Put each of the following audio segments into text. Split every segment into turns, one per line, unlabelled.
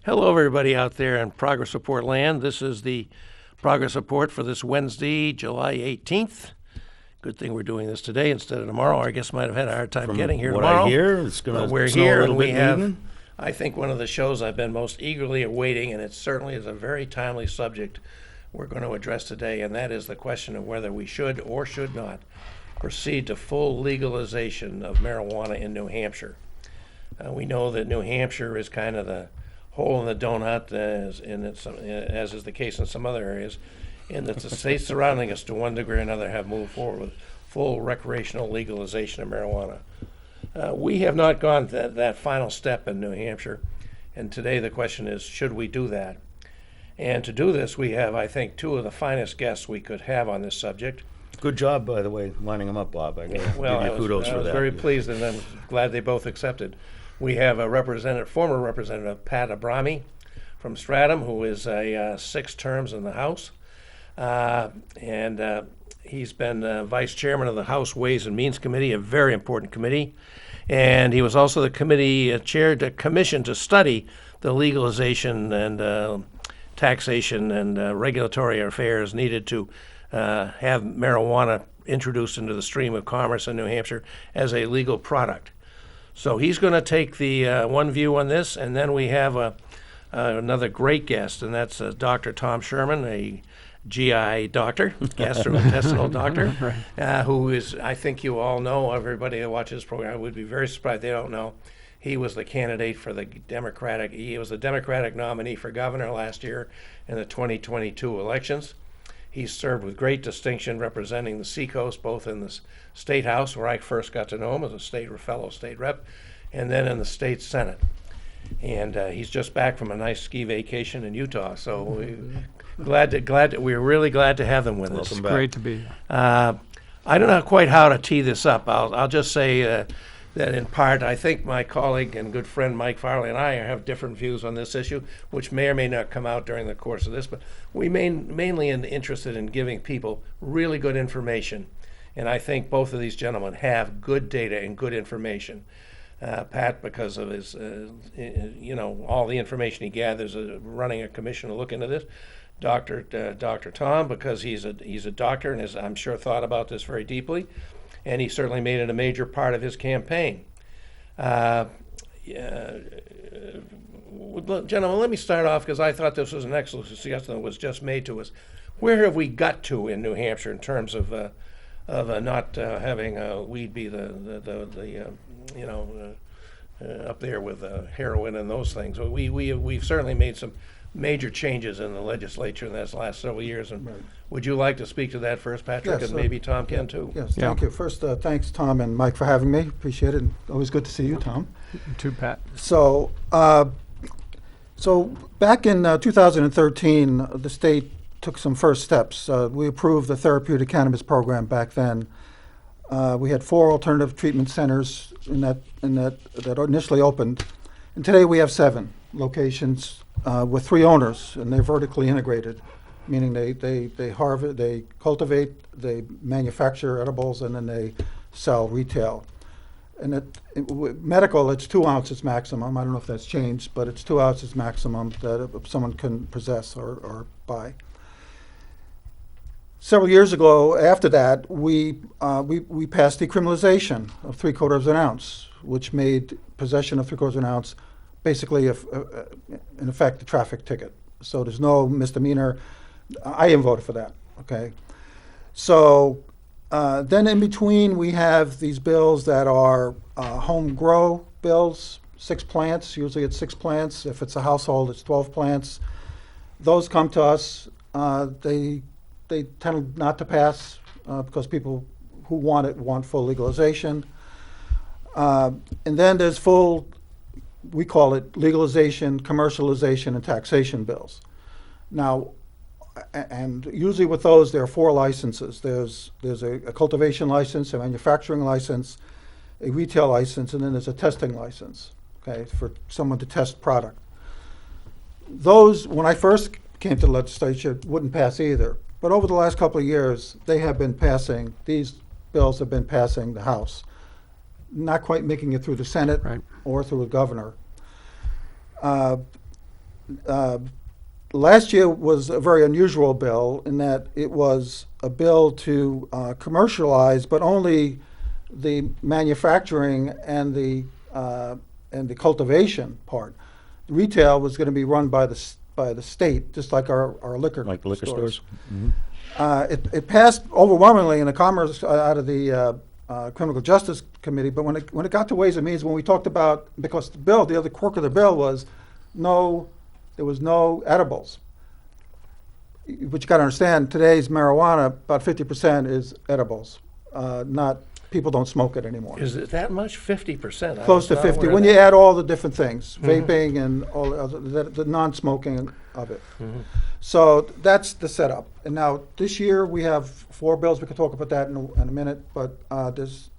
Hello, everybody out there in Progress Report land. This is the Progress Report for this Wednesday, July 18th. Good thing we're doing this today instead of tomorrow. Our guests might have had a hard time getting here tomorrow.
What I hear, it's going to
we're
snow
here
a little
and
bit
we
in the
have,
evening.
I think, one of the shows I've been most eagerly awaiting, and it certainly is a very timely subject we're going to address today, and that is the question of whether we should or should not proceed to full legalization of marijuana in New Hampshire. We know that New Hampshire is kind of the hole in the donut, as is the case in some other areas, and that the states surrounding us, to one degree or another, have moved forward with full recreational legalization of marijuana. We have not gone that final step in New Hampshire, and today the question is, should we do that? And to do this, we have, I think, two of the finest guests we could have on this subject.
Good job, by the way, lining them up, Bob. I give you kudos for that.
I was very pleased, and I'm glad they both accepted. We have a former representative, Pat Abrami from Stratham, who is 6 terms in the House. And he's been vice chairman of the House Ways and Means Committee, a very important committee. And he was also the committee chaired a commission to study the legalization and taxation and regulatory affairs needed to have marijuana introduced into the stream of commerce in New Hampshire as a legal product. So he's going to take the one view on this, and then we have another great guest, and that's Dr. Tom Sherman, a GI doctor, gastrointestinal doctor, who is, I think you all know, everybody that watches this program would be very surprised if they don't know. He was the candidate for he was the Democratic nominee for governor last year in the 2022 elections. He served with great distinction representing the Seacoast, both in the State House, where I first got to know him as a fellow state rep, and then in the state Senate. And he's just back from a nice ski vacation in Utah, so we're really glad to have them with us.
Welcome back.
Great to be here.
I don't know quite how to tee this up. I'll just say that in part, I think my colleague and good friend Mike Farley and I have different views on this issue, which may or may not come out during the course of this, but we mainly interested in giving people really good information. And I think both of these gentlemen have good data and good information. Pat, because of his, all the information he gathers, running a commission to look into this. Dr. Tom, because he's a doctor and has, I'm sure, thought about this very deeply. And he certainly made it a major part of his campaign. Gentlemen, let me start off, because I thought this was an excellent suggestion that was just made to us. Where have we got to in New Hampshire in terms of not having weed be up there with heroin and those things? We've certainly made some major changes in the legislature in these last several years. And
Right.
Would you like to speak to that first, Patrick,
Yes,
and maybe Tom can too?
Yes,
Yeah.
thank you. First, thanks, Tom and Mike, for having me. Appreciate it. And always good to see you, Tom.
To Pat.
So back in 2013, the state took some first steps. We approved the therapeutic cannabis program back then. We had 4 alternative treatment centers that initially opened, and today we have 7 locations with 3 owners, and they're vertically integrated, meaning they harvest, they cultivate, they manufacture edibles, and then they sell retail. And medical, it's 2 ounces maximum. I don't know if that's changed, but it's 2 ounces maximum that someone can possess or buy. Several years ago, after that, we passed decriminalization of 3/4 ounce, which made possession of 3/4 ounce basically, in effect, a traffic ticket. So there's no misdemeanor. I even voted for that. Okay. So then in between, we have these bills that are home grow bills, 6 plants. Usually it's 6 plants. If it's a household, it's 12 plants. Those come to us. They tend not to pass because people who want it want full legalization. And then there's we call it legalization, commercialization, and taxation bills. Now, and usually with those, there are 4 licenses. There's a cultivation license, a manufacturing license, a retail license, and then there's a testing license, okay, for someone to test product. Those, when I first came to the legislature, wouldn't pass either. But over the last couple of years, these bills have been passing the House, not quite making it through the Senate
Right.
or through the governor. last year was a very unusual bill in that it was a bill to commercialize, but only the manufacturing and the cultivation part. Retail was going to be run by the state, just like our liquor
Like liquor stores?
It passed overwhelmingly in the Commerce out of the Criminal Justice Committee, but when it got to Ways and Means, when we talked about, because the other quirk of the bill was there was no edibles. But you got to understand, today's marijuana, about 50% is edibles, not people don't smoke it anymore.
Is it that much? 50%?
Close to 50. When you add all the different things, vaping and all the other, the non-smoking of it. So that's the setup. And now this year we have 4 bills. We can talk about that in a minute. But there's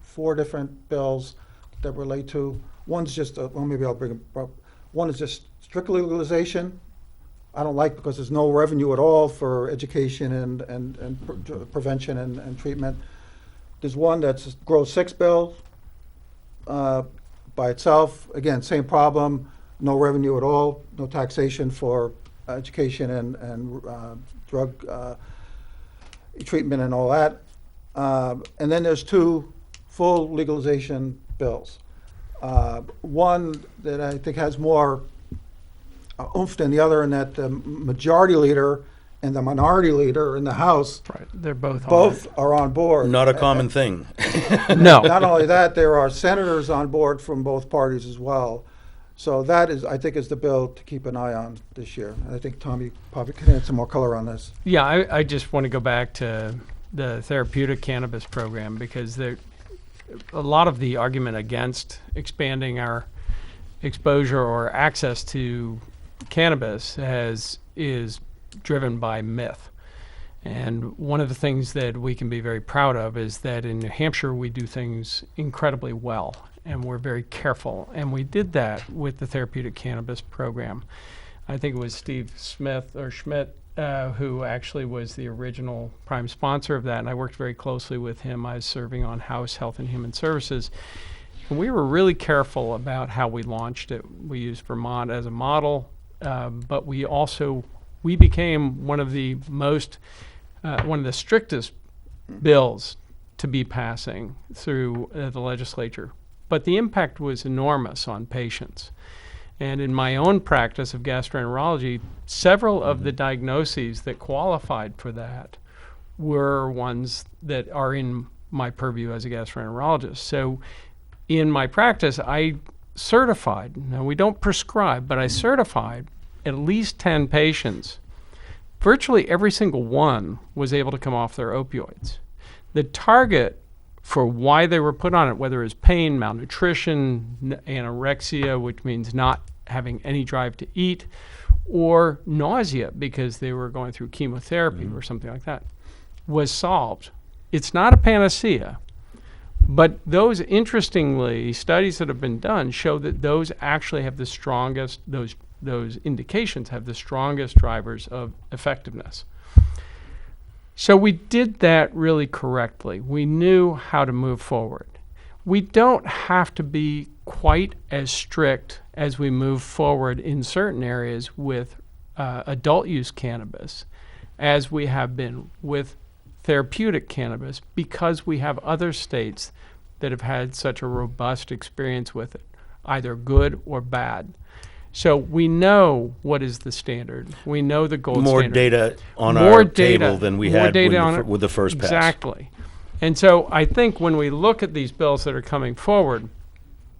4 different bills that relate to. One's just maybe I'll bring it up. One is just strict legalization. I don't like because there's no revenue at all for education and prevention and treatment. There's one that's Grow 6 bill by itself. Again, same problem, no revenue at all, no taxation for education and drug treatment and all that. And then there's 2 full legalization bills. One that I think has more oomph than the other, in that the majority leader and the minority leader in the House,
Right, they're both
are on board.
Not a common thing.
No.
Not only that, there are senators on board from both parties as well. So that is, I think, is the bill to keep an eye on this year. And I think Tommy probably can add some more color on this.
Yeah, I just want to go back to the therapeutic cannabis program, because a lot of the argument against expanding our exposure or access to cannabis is driven by myth. And one of the things that we can be very proud of is that in New Hampshire we do things incredibly well, and we're very careful. And we did that with the therapeutic cannabis program. I think it was Steve Smith or Schmidt who actually was the original prime sponsor of that, and I worked very closely with him. I was serving on House Health and Human Services. And we were really careful about how we launched it. We used Vermont as a model, but we became one of the strictest bills to be passing through the legislature. But the impact was enormous on patients. And in my own practice of gastroenterology, several of the diagnoses that qualified for that were ones that are in my purview as a gastroenterologist. So in my practice, I certified, now we don't prescribe, but I certified at least 10 patients. Virtually every single one was able to come off their opioids. The target for why they were put on it, whether it was pain, malnutrition, anorexia, which means not having any drive to eat, or nausea because they were going through chemotherapy or something like that, was solved. It's not a panacea, but those, interestingly, studies that have been done show that those actually have the strongest, those indications have the strongest drivers of effectiveness. So we did that really correctly. We knew how to move forward. We don't have to be quite as strict as we move forward in certain areas with adult use cannabis as we have been with therapeutic cannabis, because we have other states that have had such a robust experience with it, either good or bad. So we know what is the standard. We know the gold
More
standard.
data on our table than we had with the first pass.
Exactly. And so I think when we look at these bills that are coming forward,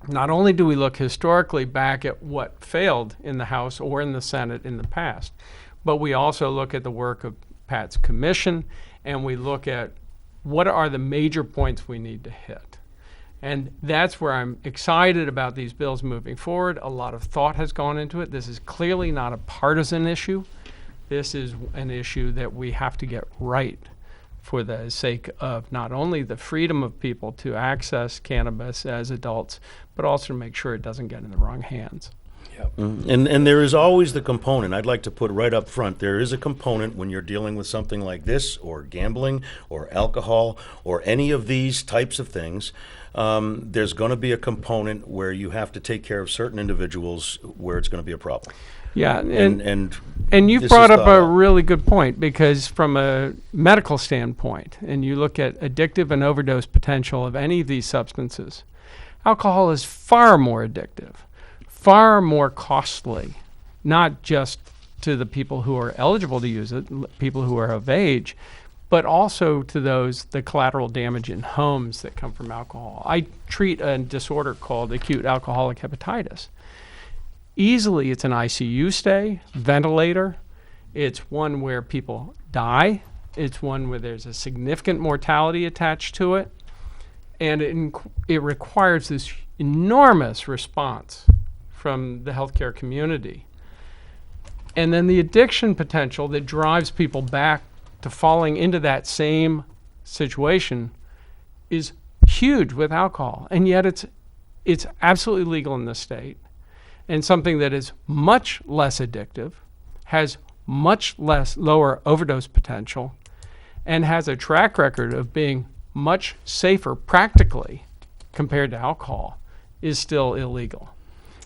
not only do we look historically back at what failed in the House or in the Senate in the past, but we also look at the work of Pat's commission, and we look at what are the major points we need to hit. And that's where I'm excited about these bills moving forward. A lot of thought has gone into it. This is clearly not a partisan issue. This is an issue that we have to get right for the sake of not only the freedom of people to access cannabis as adults, but also to make sure it doesn't get in the wrong hands.
And there is always the component, I'd like to put right up front, there is a component when you're dealing with something like this, or gambling, or alcohol, or any of these types of things. There's going to be a component where you have to take care of certain individuals where it's going to be a problem.
Yeah,
And
you've
this
brought
is
up
thought
a
out.
really good point, because from a medical standpoint, and you look at addictive and overdose potential of any of these substances, alcohol is far more addictive, far more costly, not just to the people who are eligible to use it, people who are of age, but also to the collateral damage in homes that come from alcohol. I treat a disorder called acute alcoholic hepatitis. Easily, it's an ICU stay, ventilator. It's one where people die. It's one where there's a significant mortality attached to it. And it requires this enormous response from the healthcare community. And then the addiction potential that drives people back to falling into that same situation is huge with alcohol. And yet it's absolutely legal in this state, and something that is much less addictive, has much lower overdose potential, and has a track record of being much safer practically compared to alcohol, is still illegal.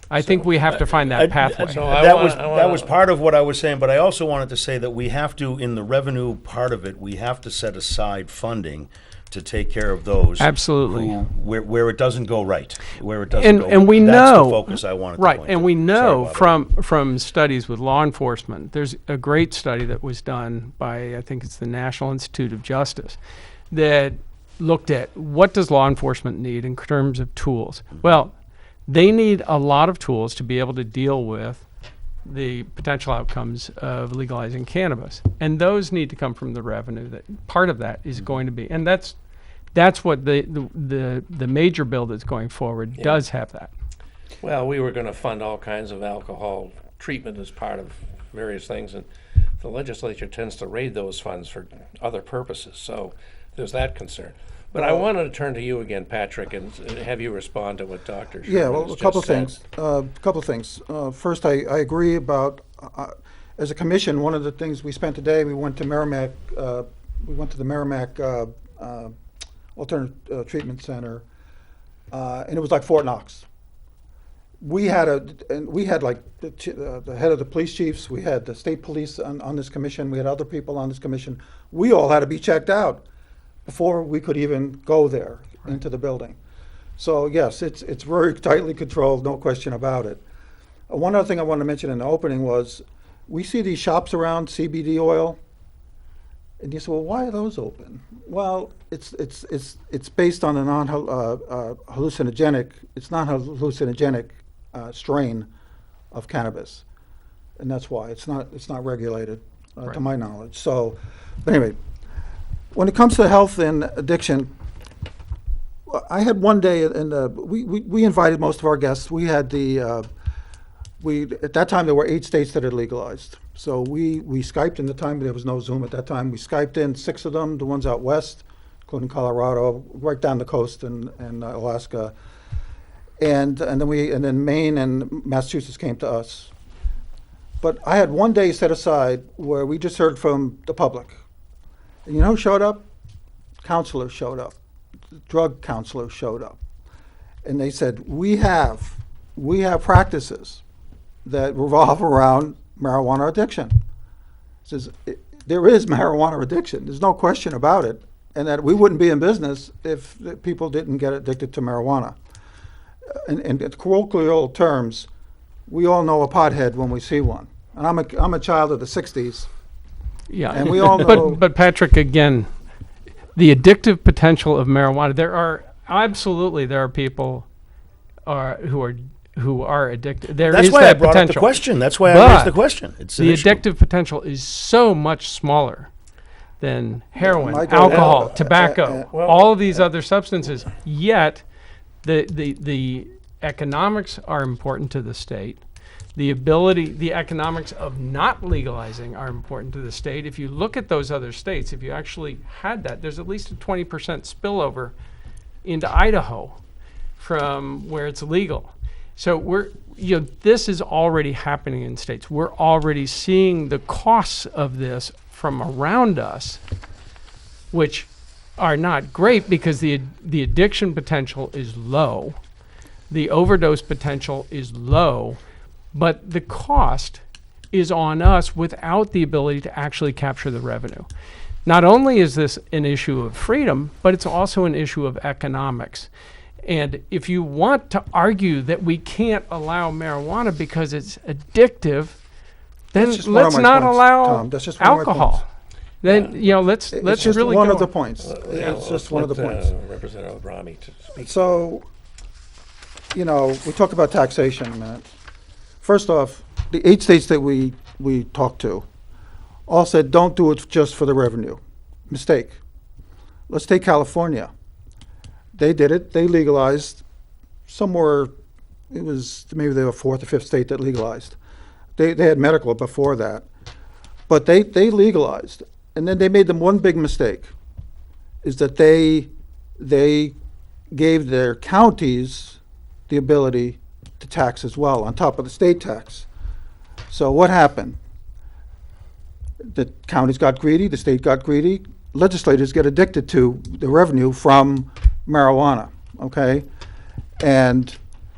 I think we have to find that pathway.
That was part of what I was saying, but I also wanted to say that we have to, in the revenue part of it, we have to set aside funding to take care of those.
Absolutely.
Where it doesn't go right, where it doesn't go.
And we
that's
know
the focus I wanted to
right,
point
and
to.
we know
Sorry about
from studies with law enforcement. There's a great study that was done by, I think it's the National Institute of Justice, that looked at what does law enforcement need in terms of tools. Well, they need a lot of tools to be able to deal with the potential outcomes of legalizing cannabis, and those need to come from the revenue. That part of that is going to be, and that's what the major bill that's going forward does have that.
Well, we were going to fund all kinds of alcohol treatment as part of various things, and the legislature tends to raid those funds for other purposes. So there's that concern. But I wanted to turn to you again, Patrick, and have you respond to what Dr. Sherman
Yeah, well,
has
a couple
just said.
things. First, I agree about, as a commission, one of the things we spent today, we went to Merrimack, we went to the Merrimack Alternative Treatment Center, and it was like Fort Knox. We had like the head of the police chiefs, we had the state police on this commission, we had other people on this commission. We all had to be checked out before we could even go there into the building. So yes, it's very tightly controlled, no question about it. One other thing I wanted to mention in the opening was, we see these shops around, CBD oil, and you say, well, why are those open? Well, it's based on a non-hallucinogenic, it's not hallucinogenic strain of cannabis, and that's why it's not regulated to my knowledge. So, but anyway. When it comes to health and addiction, I had one day, and we invited most of our guests. We had at that time there were 8 states that had legalized. So we Skyped in the time, there was no Zoom at that time. We Skyped in 6 of them, the ones out west, including Colorado, right down the coast, and Alaska, and then Maine and Massachusetts came to us. But I had one day set aside where we just heard from the public. And you know who showed up? Counselors showed up. Drug counselors showed up. And they said, we have practices that revolve around marijuana addiction. It says, there is marijuana addiction. There's no question about it. And that we wouldn't be in business if the people didn't get addicted to marijuana. In colloquial terms, we all know a pothead when we see one. And I'm a child of the 60s.
Yeah,
and we all know.
But Patrick, again, the addictive potential of marijuana. There are people who are addicted.
That's why I brought up the question. That's why I raised the question. It's
the addictive potential is so much smaller than heroin, alcohol, tobacco, all of these other substances. Yet, the economics are important to the state. The economics of not legalizing are important to the state. If you look at those other states, if you actually had that, there's at least a 20% spillover into Idaho from where it's legal. So this is already happening in states. We're already seeing the costs of this from around us, which are not great because the addiction potential is low, the overdose potential is low, but the cost is on us without the ability to actually capture the revenue. Not only is this an issue of freedom, but it's also an issue of economics. And if you want to argue that we can't allow marijuana because it's addictive, then
That's just one of
let's
my
not
points,
allow
Tom. That's just one of my
alcohol.
points.
Then let's
It's just
really
one
go
of the
on.
points.
Yeah,
It's just one of the
let,
points.
Representative Abrami to speak.
So, we talked about taxation a minute. First off, the 8 states that we talked to all said, don't do it just for the revenue. Mistake. Let's take California. They did it. They legalized somewhere. It was maybe they were 4th or 5th state that legalized. They had medical before that, but they legalized, and then they made them one big mistake, is that they gave their counties the ability to tax as well on top of the state tax. So what happened? The counties got greedy. The state got greedy. Legislators get addicted to the revenue from marijuana, okay? And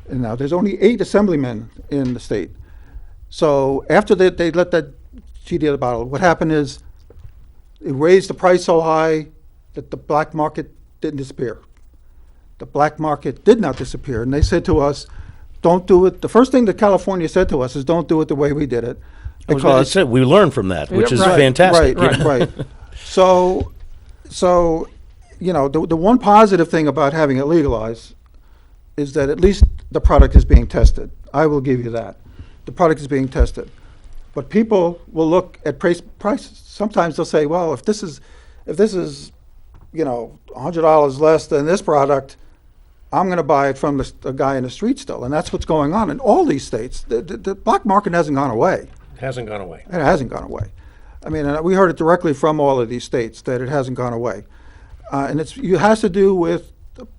now there's only 8 assemblymen in the state. So after they let that GD the bottle, what happened is it raised the price so high that the black market didn't disappear. The black market did not disappear. And they said to us, don't do it. The first thing that California said to us is don't do it the way we did it.
I was gonna
Because
say, we learned from that, which is
Right,
fantastic.
Right, right. So, the one positive thing about having it legalized is that at least the product is being tested. I will give you that. The product is being tested. But people will look at price. Sometimes they'll say, well, if this is $100 less than this product, I'm going to buy it from a guy in the street still. And that's what's going on in all these states. The black market hasn't gone away.
Hasn't gone away.
It hasn't gone away. I mean, we heard it directly from all of these states that it hasn't gone away. And it has to do with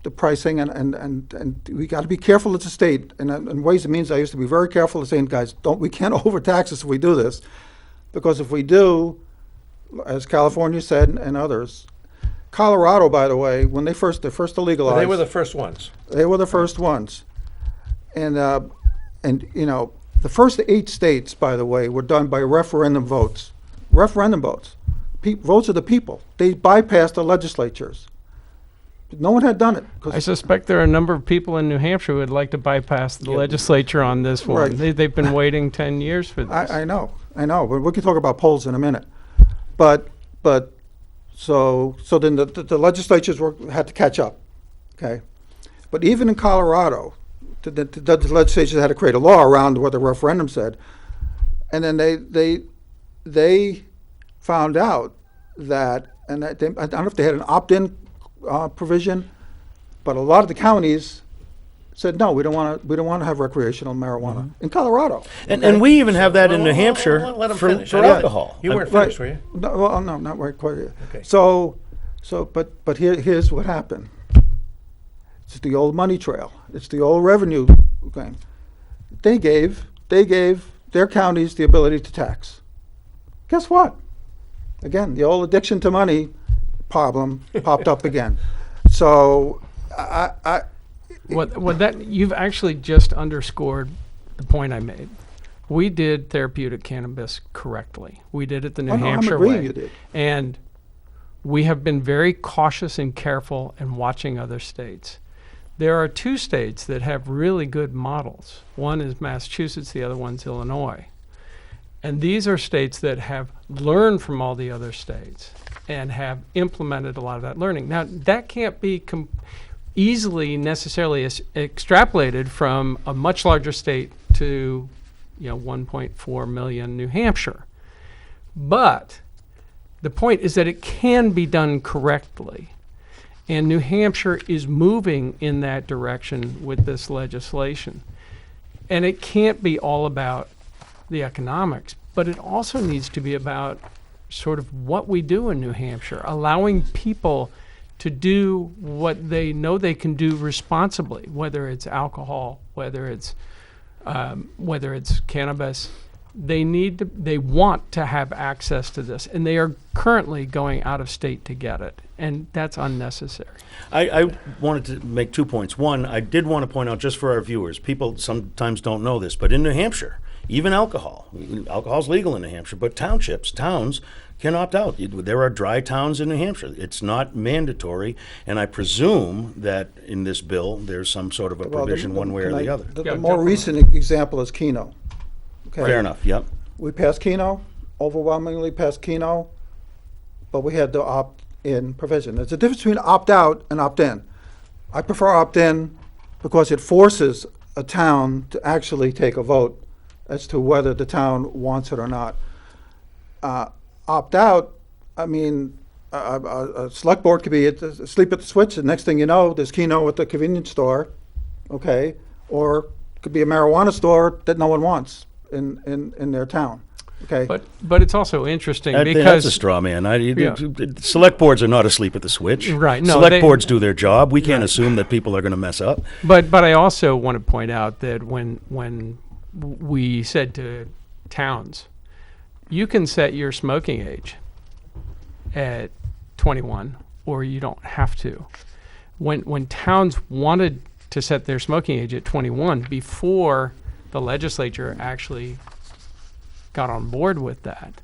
the pricing, and we got to be careful as a state. And in Ways and Means, I used to be very careful of saying, guys, we can't overtax us if we do this. Because if we do, as California said and others, Colorado, by the way, when they're first to legalize.
Well, they were the first ones.
They were the first ones. And the first 8 states, by the way, were done by referendum votes. Referendum votes. Votes of the people. They bypassed the legislatures. No one had done it.
I suspect there are a number of people in New Hampshire who would like to bypass the legislature on this one.
Right.
They've been waiting 10 years for this.
I know. But we can talk about polls in a minute. But so then the legislatures had to catch up. Okay. But even in Colorado, the legislatures had to create a law around what the referendum said, and then they found out that, and I don't know if they had an opt-in provision, but a lot of the counties said no, we don't want to have recreational marijuana in Colorado.
And we even have that in New Hampshire
Let him
for
finish.
alcohol.
You weren't finished, were you?
No, well, no, not right quite yet.
Okay.
But here's what happened. It's the old money trail. It's the old revenue game. They gave their counties the ability to tax. Guess what? Again, the old addiction to money problem popped up again. So
You've actually just underscored the point I made. We did therapeutic cannabis correctly. We did it the New Hampshire
I'm agreeing
way.
you did.
And we have been very cautious and careful in watching other states. There are 2 states that have really good models. One is Massachusetts, the other one's Illinois. And these are states that have learned from all the other states and have implemented a lot of that learning. Now, that can't be easily necessarily extrapolated from a much larger state to 1.4 million New Hampshire. But the point is that it can be done correctly. And New Hampshire is moving in that direction with this legislation. And it can't be all about the economics, but it also needs to be about sort of what we do in New Hampshire, allowing people to do what they know they can do responsibly, whether it's alcohol, whether it's cannabis. They want to have access to this, and they are currently going out of state to get it, and that's unnecessary.
I wanted to make 2 points. One, I did want to point out, just for our viewers, people sometimes don't know this, but in New Hampshire, even alcohol's legal in New Hampshire, but towns can opt out. There are dry towns in New Hampshire. It's not mandatory, and I presume that in this bill, there's some sort of a provision one way or the other.
The more recent example is Keno. Okay.
Fair enough, yep.
We passed Keno, overwhelmingly passed Keno, but we had the opt-in provision. There's a difference between opt-out and opt-in. I prefer opt-in because it forces a town to actually take a vote as to whether the town wants it or not. Opt-out, I mean, a select board could be asleep at the switch, and next thing you know, there's Keno at the convenience store, okay? Or it could be a marijuana store that no one wants in their town, okay?
But it's also interesting
That's
because
a straw man. Select boards are not asleep at the switch.
Right, no,
Select boards do their job. We can't assume that people are going to mess up.
But I also want to point out that when we said to towns, you can set your smoking age at 21, or you don't have to. When towns wanted to set their smoking age at 21 before the legislature actually got on board with that,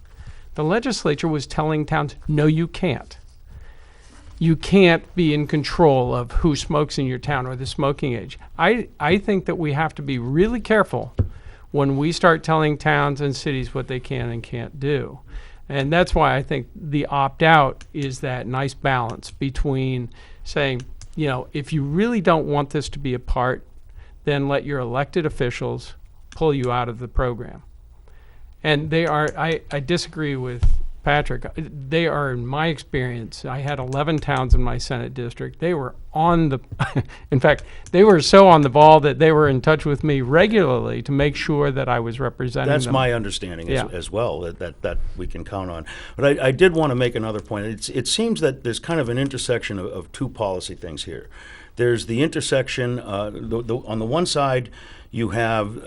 the legislature was telling towns, no, you can't. You can't be in control of who smokes in your town or the smoking age. I think that we have to be really careful when we start telling towns and cities what they can and can't do. And that's why I think the opt-out is that nice balance between saying, if you really don't want this to be a part, then let your elected officials pull you out of the program. And they are, I disagree with Patrick. They are, in my experience, I had 11 towns in my Senate district. They were on the, in fact, they were so on the ball that they were in touch with me regularly to make sure that I was representing
That's
them.
my understanding as well, that we can count on. But I did want to make another point. It seems that there's kind of an intersection of two policy things here. There's the intersection, on the one side, you have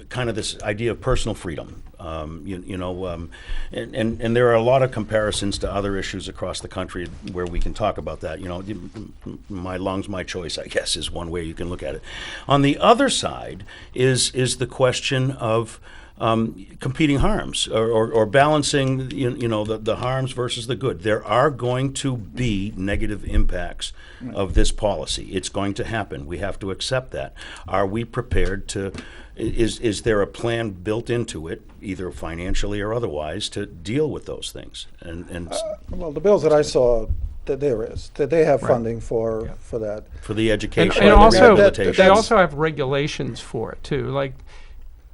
kind of this idea of personal freedom. And there are a lot of comparisons to other issues across the country where we can talk about that. My lungs, my choice, I guess, is one way you can look at it. On the other side is the question of competing harms or balancing, the harms versus the good. There are going to be negative impacts of this policy. It's going to happen. We have to accept that. Are we prepared to? Is there a plan built into it, either financially or otherwise, to deal with those things?
Well, the bills that I saw, that they have funding for that.
For the education
and also
rehabilitation.
they also have regulations for it too, like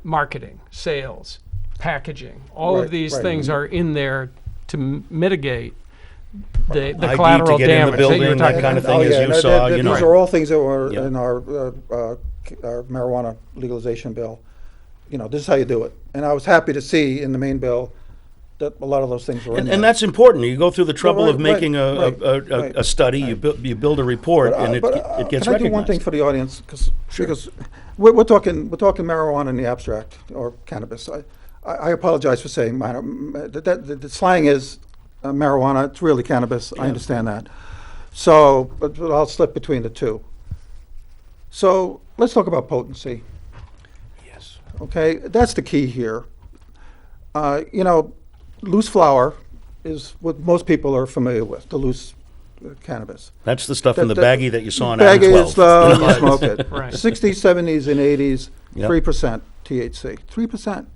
marketing, sales, packaging. All of these things are in there to mitigate the
ID
collateral
to get in the
damage
building,
that you were
that
talking
kind
about.
of thing, as you saw.
These are all things that were
Yep.
in our marijuana legalization bill. This is how you do it. And I was happy to see in the main bill that a lot of those things were in there.
And that's important. You go through the trouble of making
right.
a study, you build a report, and it gets
can I
recognized.
do one thing for the audience? Because we're talking marijuana in the abstract, or cannabis. I apologize for saying minor. The slang is marijuana. It's really cannabis. I understand that. So, but I'll slip between the two. So let's talk about potency.
Yes.
Okay, that's the key here. Loose flower is what most people are familiar with, the loose cannabis.
That's the stuff in the baggie that you saw on
Baggie
Adam
is
12.
you smoke it.
Right.
60s, 70s, and 80s,
Yep.
3% THC. 3%.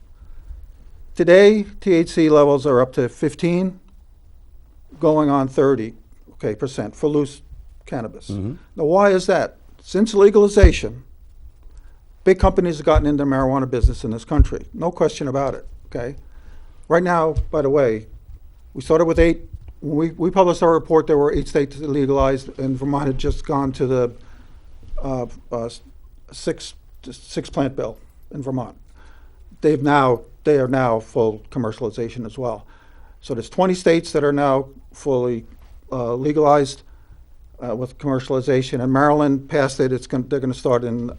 Today, THC levels are up to 15, going on 30% for loose cannabis.
Mm-hmm.
Now, why is that? Since legalization, big companies have gotten into the marijuana business in this country. No question about it, okay? Right now, by the way, we started with 8. When we published our report, there were 8 states that legalized, and Vermont had just gone to the six plant bill in Vermont. They are now full commercialization as well. So there's 20 states that are now fully legalized, with commercialization. And Maryland passed it. They're going to start in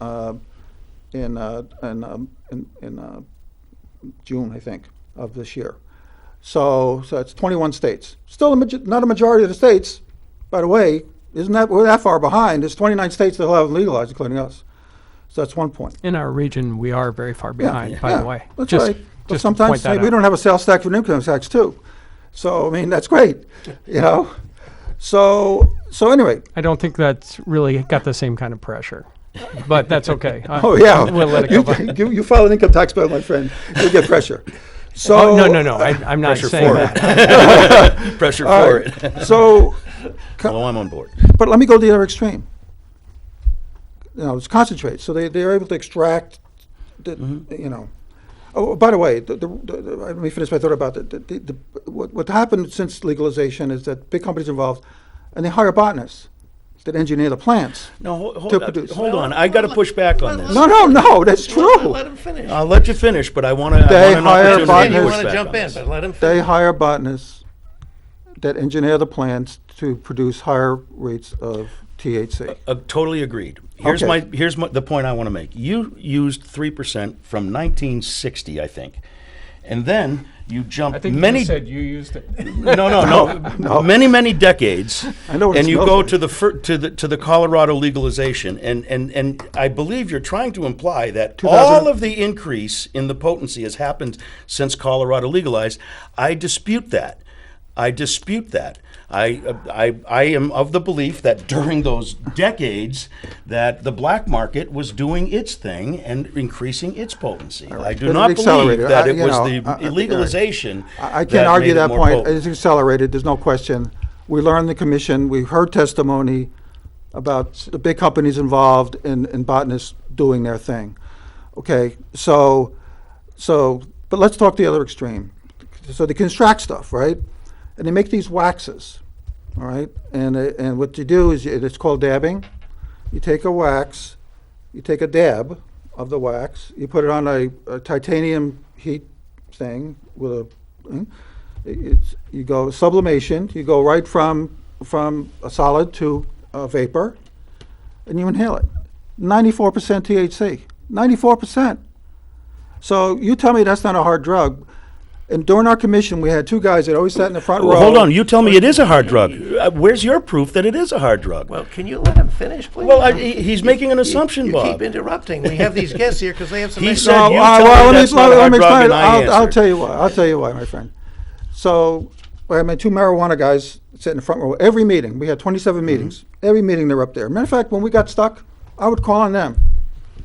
June, I think, of this year. So it's 21 states. Still not a majority of the states, by the way. We're that far behind. There's 29 states that have legalized, including us. So that's one point.
In our region, we are very far behind, by the way.
That's
Just-
right. But
just to
sometimes
point that
we
out.
don't have a sales tax for income tax too. So I mean that's great, you know. So anyway.
I don't think that's really got the same kind of pressure, but that's okay.
Oh yeah.
We'll let it go by.
You file an income tax bill, my friend. You get pressure. So
Oh, no. I'm not
Pressure
saying
for
that.
Pressure
all
for
right.
it.
So,
Well, I'm on board.
but let me go to the other extreme. You know, it's concentrate. So they're able to extract, you know. Oh, by the way, let me finish my thought about what happened since legalization is that big companies involved, and they hire botanists that engineer the plants.
No,
To produce.
hold on. I got to push back on this.
No, that's true.
Let him finish.
I'll let you finish, but I want to.
They
an
hire
opportunity
botanists.
to
You
push
want to
back
jump
on
in,
this.
but let him finish.
They hire botanists that engineer the plants to produce higher rates of THC.
Totally agreed. Here's the point I want to make. You used 3% from 1960, I think, and then you
I
jumped
think
many.
you said you used it.
No. Many decades.
I know what it
and you
smells
go
like.
to the Colorado legalization, and I believe you're trying to imply that
2000
all of the increase in the potency has happened since Colorado legalized. I dispute that. I am of the belief that during those decades that the black market was doing its thing and increasing its potency. I do
But
not
it
believe
accelerated.
that it
You
was
know,
the legalization.
I can't argue
made it
that
more
point.
potent.
It's accelerated, there's no question. We learned the commission, we heard testimony about the big companies involved in botanists doing their thing. Okay, so, but let's talk the other extreme. So they can extract stuff, right? And they make these waxes, all right? And what you do is, it's called dabbing. You take a wax, you take a dab of the wax, you put it on a titanium heat thing with a thing. You go sublimation, you go right from a solid to a vapor, and you inhale it. 94% THC, 94%. So you tell me that's not a hard drug. And during our commission, we had two guys that always sat in the front row.
Hold on, you tell me it is a hard drug. Where's your proof that it is a hard drug?
Well, can you let him finish, please?
Well, he's making an assumption,
you
Bob.
keep interrupting. We have these guests here because they have some.
He
extra-
said you tell me that's not a hard drug, and I
I'll
answered.
tell you why. I'll tell you why, my friend. So, I mean, two marijuana guys sit in the front row. Every meeting, we had 27 meetings. Every meeting, they're up there. Matter of fact, when we got stuck, I would call on them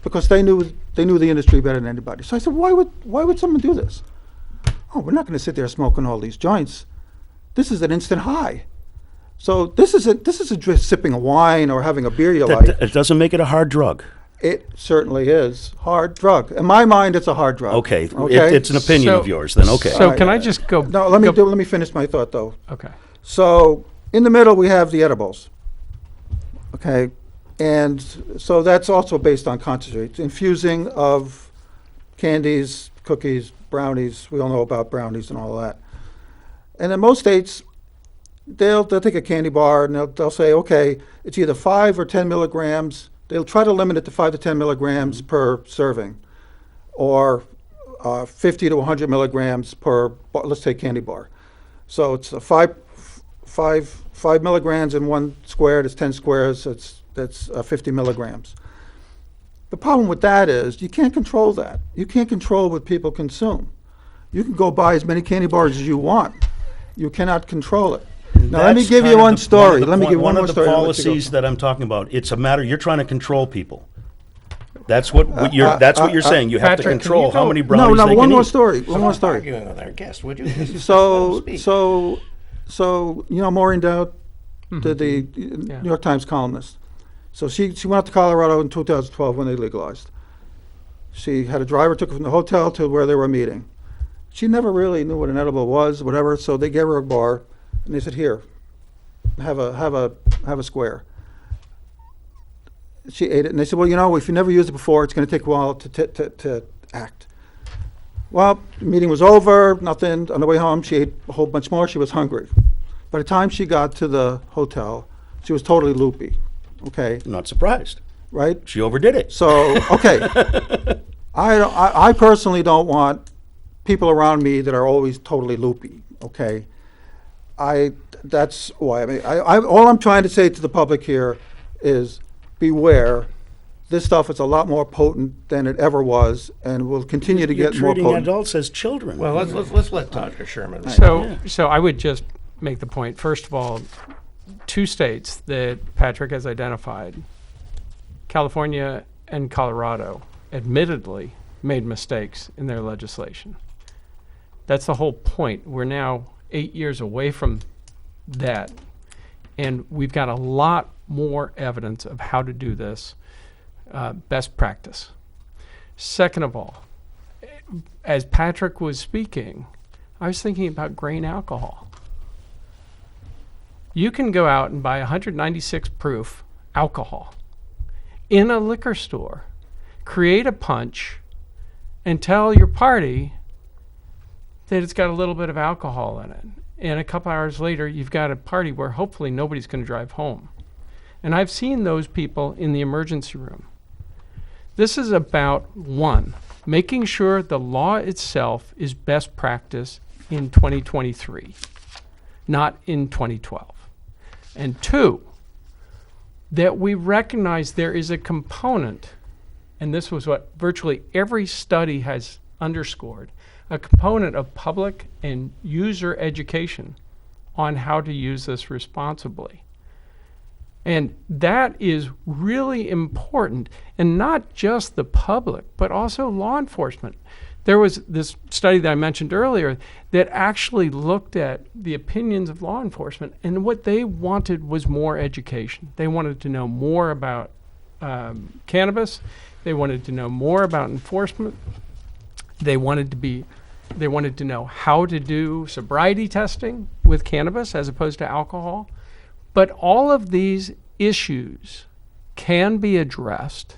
because they knew the industry better than anybody. So I said, why would someone do this? Oh, we're not going to sit there smoking all these joints. This is an instant high. So this isn't just sipping a wine or having a beer you like.
It doesn't make it a hard drug.
It certainly is hard drug. In my mind, it's a hard drug.
Okay, it's an opinion
So-
of yours then, okay.
So
right.
can I just go?
No, let me finish my thought though.
Okay.
So in the middle we have the edibles. Okay, and so that's also based on concentrates, infusing of candies, cookies, brownies. We all know about brownies and all of that. And in most states, they'll take a candy bar and they'll say, okay, it's either 5 or 10 milligrams. They'll try to limit it to 5 to 10 milligrams per serving, or 50 to 100 milligrams per, let's take candy bar. So it's a 5 milligrams in one square. That's 10 squares. That's 50 milligrams. The problem with that is you can't control that. You can't control what people consume. You can go buy as many candy bars as you want. You cannot control it. Now let me
That's
give you
kind of
one
the-
story.
of the
Let me
point-
give one more story.
One
and
of the
I'll let you go.
policies that I'm talking about, it's a matter, you're trying to control people. That's what you're saying. You have to
Patrick, can
control
you
how
go-
many brownies
No,
they
one
can
more
eat.
story. One more
Stop
story.
arguing with our guest, would you? Just let
So,
him speak.
so you know Maureen Dowd, the New York Times columnist. So she went out to Colorado in 2012 when they legalized. She had a driver, took her from the hotel to where they were meeting. She never really knew what an edible was, whatever. So they gave her a bar, and they said, "Here, have a square." She ate it, and they said, "Well, you know, if you never used it before, it's going to take a while to act." Well, the meeting was over, nothing. On the way home, she ate a whole bunch more. She was hungry. By the time she got to the hotel, She was totally loopy. Okay,
Not surprised.
right?
She overdid it.
So, okay. I personally don't want people around me that are always totally loopy, okay? That's why, all I'm trying to say to the public here is beware. This stuff is a lot more potent than it ever was, and will continue to
You're
get more
treating
potent.
adults as children.
Well, let's let Dr. Sherman.
So I would just make the point, first of all, 2 states that Patrick has identified, California and Colorado, admittedly made mistakes in their legislation. That's the whole point. We're now 8 years away from that, and we've got a lot more evidence of how to do this, best practice. Second of all, as Patrick was speaking, I was thinking about grain alcohol. You can go out and buy 196 proof alcohol in a liquor store, create a punch, and tell your party that it's got a little bit of alcohol in it. And a couple hours later, you've got a party where hopefully nobody's going to drive home. And I've seen those people in the emergency room. This is about, 1, making sure the law itself is best practice in 2023, not in 2012. And 2, that we recognize there is a component, and this was what virtually every study has underscored, a component of public and user education on how to use this responsibly. And that is really important, and not just the public, but also law enforcement. There was this study that I mentioned earlier that actually looked at the opinions of law enforcement, and what they wanted was more education. They wanted to know more about cannabis. They wanted to know more about enforcement. They wanted to know how to do sobriety testing with cannabis as opposed to alcohol. But all of these issues can be addressed.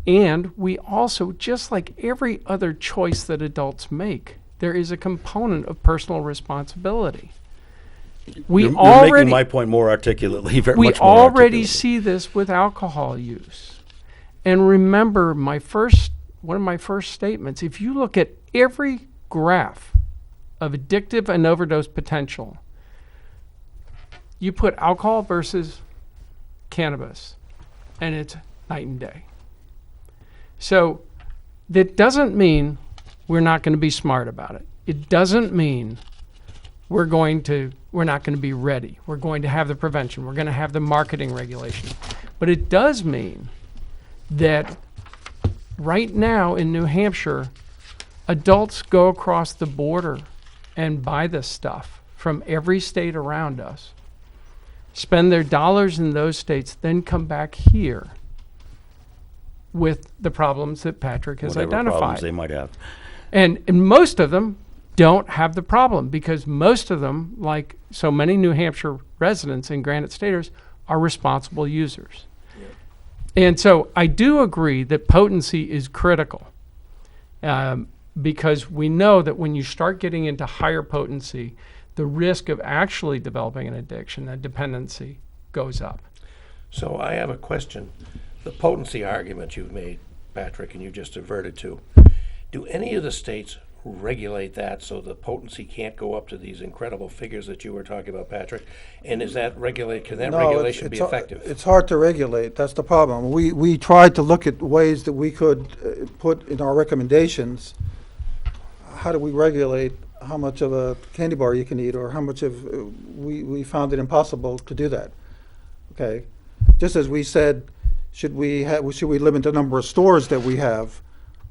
And we also, just like every other choice that adults make, there is a component of personal responsibility.
You're making my point more articulately, very
We
much more
already
articulately.
see this with alcohol use. And remember, one of my first statements, if you look at every graph of addictive and overdose potential, you put alcohol versus cannabis, and it's night and day. So that doesn't mean we're not going to be smart about it. It doesn't mean we're not going to be ready. We're going to have the prevention. We're going to have the marketing regulation. But it does mean that right now in New Hampshire, adults go across the border and buy this stuff from every state around us, spend their dollars in those states, then come back here with the problems that Patrick has
Whatever
identified.
problems they might have.
And most of them don't have the problem, because most of them, like so many New Hampshire residents and Granite Staters, are responsible users. Yep. And so I do agree that potency is critical, because we know that when you start getting into higher potency, the risk of actually developing an addiction, a dependency, goes up.
So I have a question. The potency argument you've made, Patrick, and you just adverted to, do any of the states regulate that so the potency can't go up to these incredible figures that you were talking about, Patrick? And is that can that regulation be effective?
It's hard to regulate. That's the problem. We tried to look at ways that we could put in our recommendations. How do we regulate how much of a candy bar you can eat, or how much of we found it impossible to do that. Okay, just as we said, should we limit the number of stores that we have?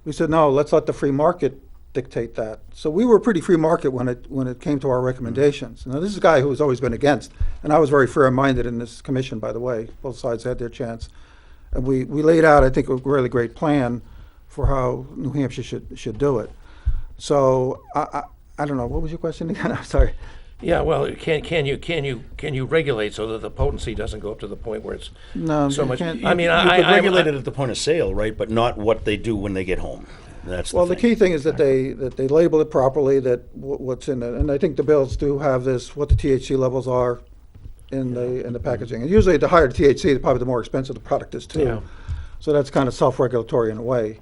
We said no. Let's let the free market dictate that. So we were pretty free market when it came to our recommendations. Now this is a guy who has always been against, and I was very fair-minded in this commission, by the way. Both sides had their chance, and we laid out, I think, a really great plan for how New Hampshire should do it. So I don't know. What was your question again? I'm sorry.
Yeah, well, can you regulate so that the potency doesn't go up to the point where it's
No,
so
you
much?
can't.
I mean,
You could regulate it at the point of sale, right? But not what they do when they get home. That's
Well,
the
the
thing.
key thing is that they label it properly, that what's in it. And I think the bills do have this, what the THC levels are, in the packaging. And usually the higher the THC, probably the more expensive the product is too.
Yeah.
So that's kind of self-regulatory in a way.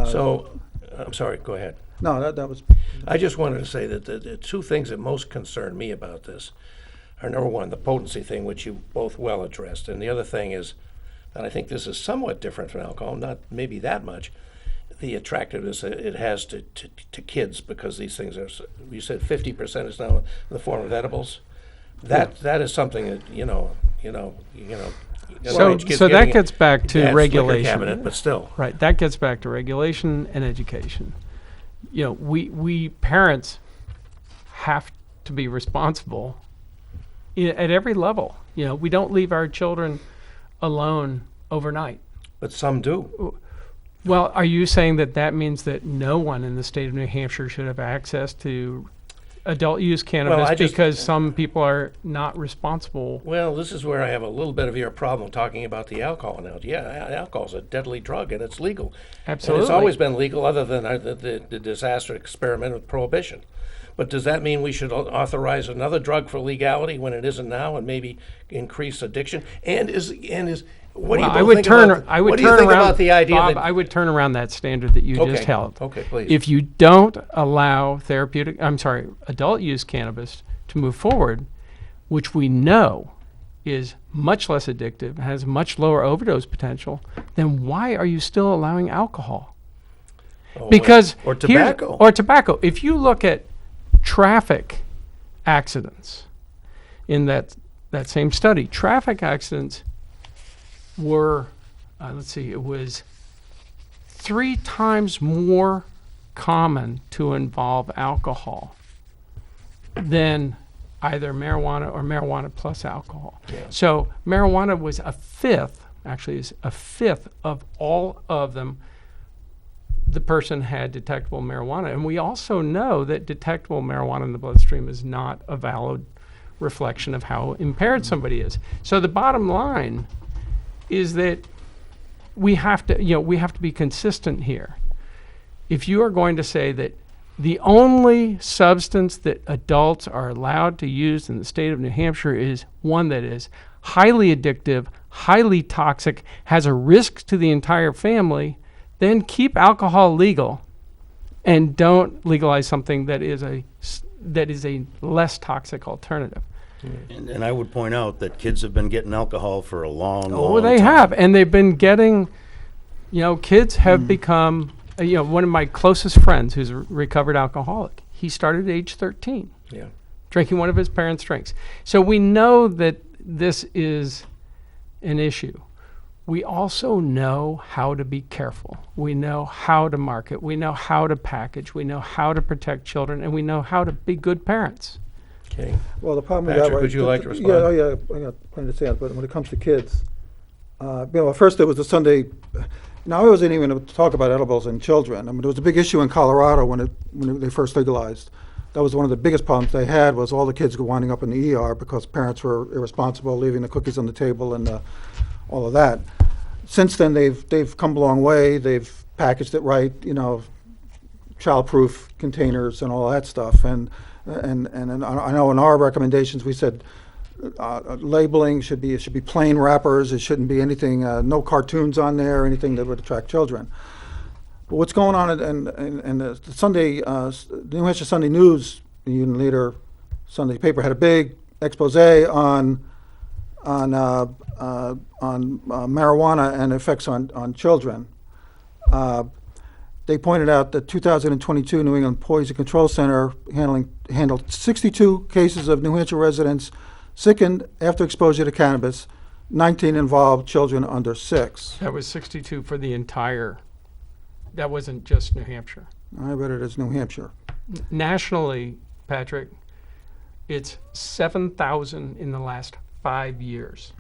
So, I'm sorry, go ahead.
No, that was,
I just wanted to say that the two things that most concern me about this are, number one, the potency thing, which you both well addressed, and the other thing is, and I think this is somewhat different from alcohol, not maybe that much, the attractiveness it has to kids, because these things are, you said 50% is now in the form of edibles. That is something that,
So that gets back to
liquor
regulation.
cabinet, but still.
Right, that gets back to regulation and education. We parents have to be responsible at every level. We don't leave our children alone overnight.
But some do.
Well, are you saying that means that no one in the state of New Hampshire should have access to adult use cannabis because some people are not responsible?
Well, this is where I have a little bit of your problem talking about the alcohol now. Yeah, alcohol is a deadly drug, and it's legal.
Absolutely.
And it's always been legal, other than the disaster experiment with prohibition. But does that mean we should authorize another drug for legality when it isn't now, and maybe increase addiction? And what do you both think about the idea
Bob,
that
I would turn around that standard that you just held.
Okay, please.
If you don't allow adult use cannabis to move forward, which we know is much less addictive, has much lower overdose potential, then why are you still allowing alcohol? Because
or tobacco.
Or tobacco. If you look at traffic accidents in that same study, traffic accidents were, it was 3 times more common to involve alcohol than either marijuana or marijuana plus alcohol.
Yeah.
So marijuana was a fifth of all of them. The person had detectable marijuana. And we also know that detectable marijuana in the bloodstream is not a valid reflection of how impaired somebody is. So the bottom line is that we have to be consistent here. If you are going to say that the only substance that adults are allowed to use in the state of New Hampshire is one that is highly addictive, highly toxic, has a risk to the entire family, then keep alcohol legal and don't legalize something that is a less toxic alternative.
And I would point out that kids have been getting alcohol for a long
They
time.
have, and they've been getting, kids have become, one of my closest friends who's a recovered alcoholic. He started at age 13, drinking one of his parents' drinks. So we know that this is an issue. We also know how to be careful. We know how to market. We know how to package. We know how to protect children, and we know how to be good parents.
Okay.
well, the problem with
Patrick,
that, right,
would you like to respond?
I got plenty to say, but when it comes to kids, first there was the Sunday. Now I wasn't even going to talk about edibles in children. I mean, there was a big issue in Colorado when they first legalized. That was one of the biggest problems they had, was all the kids were winding up in the ER because parents were irresponsible, leaving the cookies on the table and all of that. Since then, they've come a long way. They've packaged it right, child-proof containers and all that stuff. And I know in our recommendations we said labeling should be plain wrappers. It shouldn't be anything, no cartoons on there, anything that would attract children. But what's going on in the Sunday, New Hampshire Sunday News, the Union Leader Sunday paper, had a big expose on marijuana and effects on children. They pointed out that 2022 New England Poison Control Center handled 62 cases of New Hampshire residents sickened after exposure to cannabis. 19 involved children under 6.
That was 62 for the entire. That wasn't just New Hampshire.
I read it as New Hampshire.
Nationally, Patrick, it's 7,000 in the last 5 years.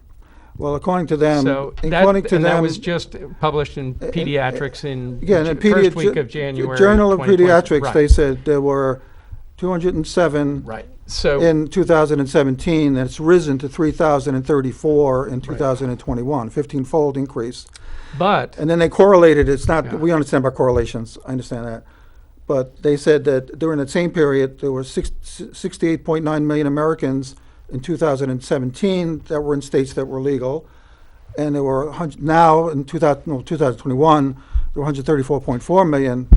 Well, according to them,
that was just published in Pediatrics in first week of January.
Journal of
2020.
Pediatrics,
Right.
they said there were 207
Right. So
in 2017. That's risen to 3,034 in 2021, 15-fold increase.
But
And then they correlated. It's not.
Yeah.
We understand about correlations. I understand that. But they said that during that same period, there were 68.9 million Americans in 2017 that were in states that were legal, and there were now in 2021 there were 134.4 million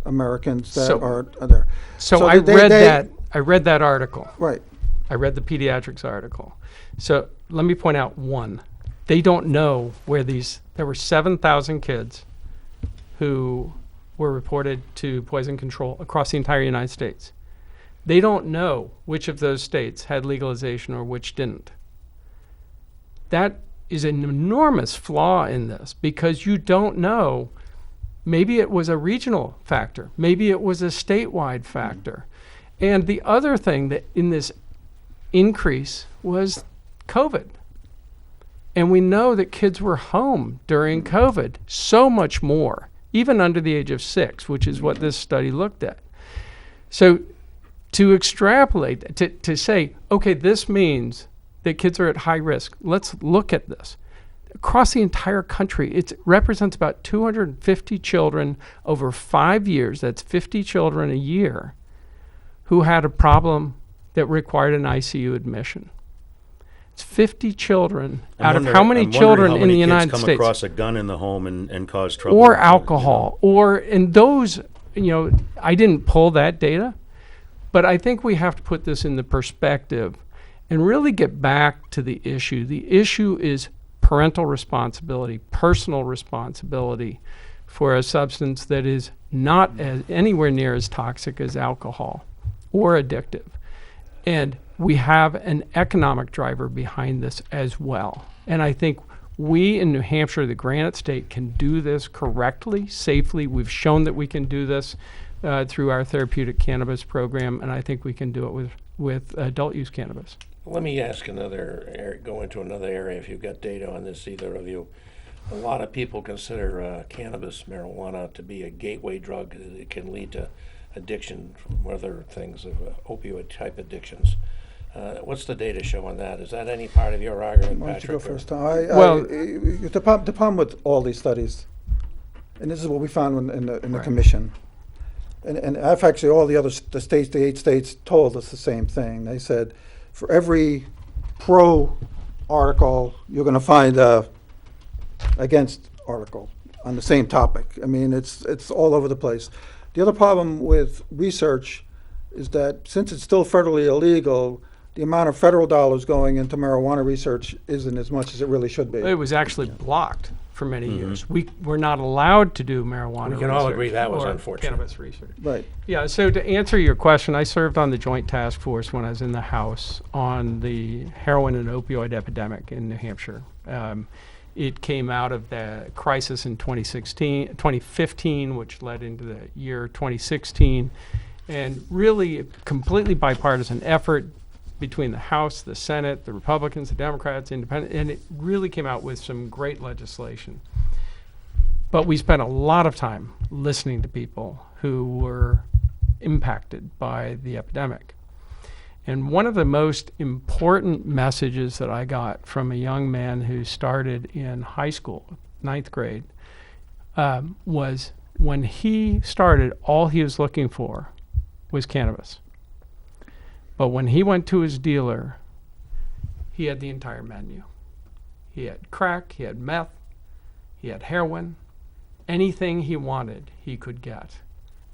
Americans that are there.
So I read that article.
Right.
I read the pediatrics article. So let me point out one. They don't know where there were 7,000 kids who were reported to poison control across the entire United States. They don't know which of those states had legalization or which didn't. That is an enormous flaw in this, because you don't know. Maybe it was a regional factor. Maybe it was a statewide factor. And the other thing that in this increase was COVID. And we know that kids were home during COVID so much more, even under the age of 6, which is what this study looked at. So to extrapolate, to say, okay, this means that kids are at high risk. Let's look at this. Across the entire country, it represents about 250 children over 5 years, that's 50 children a year, who had a problem that required an ICU admission. It's 50 children out of how many children in the United States?
Come across a gun in the home and cause trouble.
Or alcohol, or in those, I didn't pull that data, but I think we have to put this in the perspective and really get back to the issue. The issue is parental responsibility, personal responsibility for a substance that is not anywhere near as toxic as alcohol or addictive. And we have an economic driver behind this as well. And I think we in New Hampshire, the Granite State, can do this correctly, safely. We've shown that we can do this through our therapeutic cannabis program, and I think we can do it with adult use cannabis.
Let me ask go into another area if you've got data on this, either of you. A lot of people consider cannabis, marijuana, to be a gateway drug. It can lead to addiction from other things, of opioid type addictions. What's the data show on that? Is that any part of your argument,
Why don't you
Patrick?
go first? The problem with all these studies, and this is what we found in the commission, and I've actually all the states, the 8 states, told us the same thing. They said, for every pro article, you're going to find a against article on the same topic. I mean, it's all over the place. The other problem with research is that since it's still federally illegal, the amount of federal dollars going into marijuana research isn't as much as it really should be.
It was actually blocked for many years. We're not allowed to do marijuana research.
We can all agree that was
or
unfortunate.
Cannabis research.
Right.
Yeah, so to answer your question, I served on the Joint Task Force when I was in the House on the heroin and opioid epidemic in New Hampshire. It came out of the crisis in 2015, which led into the year 2016, and really a completely bipartisan effort between the House, the Senate, the Republicans, the Democrats, Independents, and it really came out with some great legislation. But we spent a lot of time listening to people who were impacted by the epidemic. And one of the most important messages that I got from a young man who started in high school, 9th grade, was when he started, all he was looking for was cannabis. But when he went to his dealer, he had the entire menu. He had crack, he had meth, he had heroin. Anything he wanted, he could get.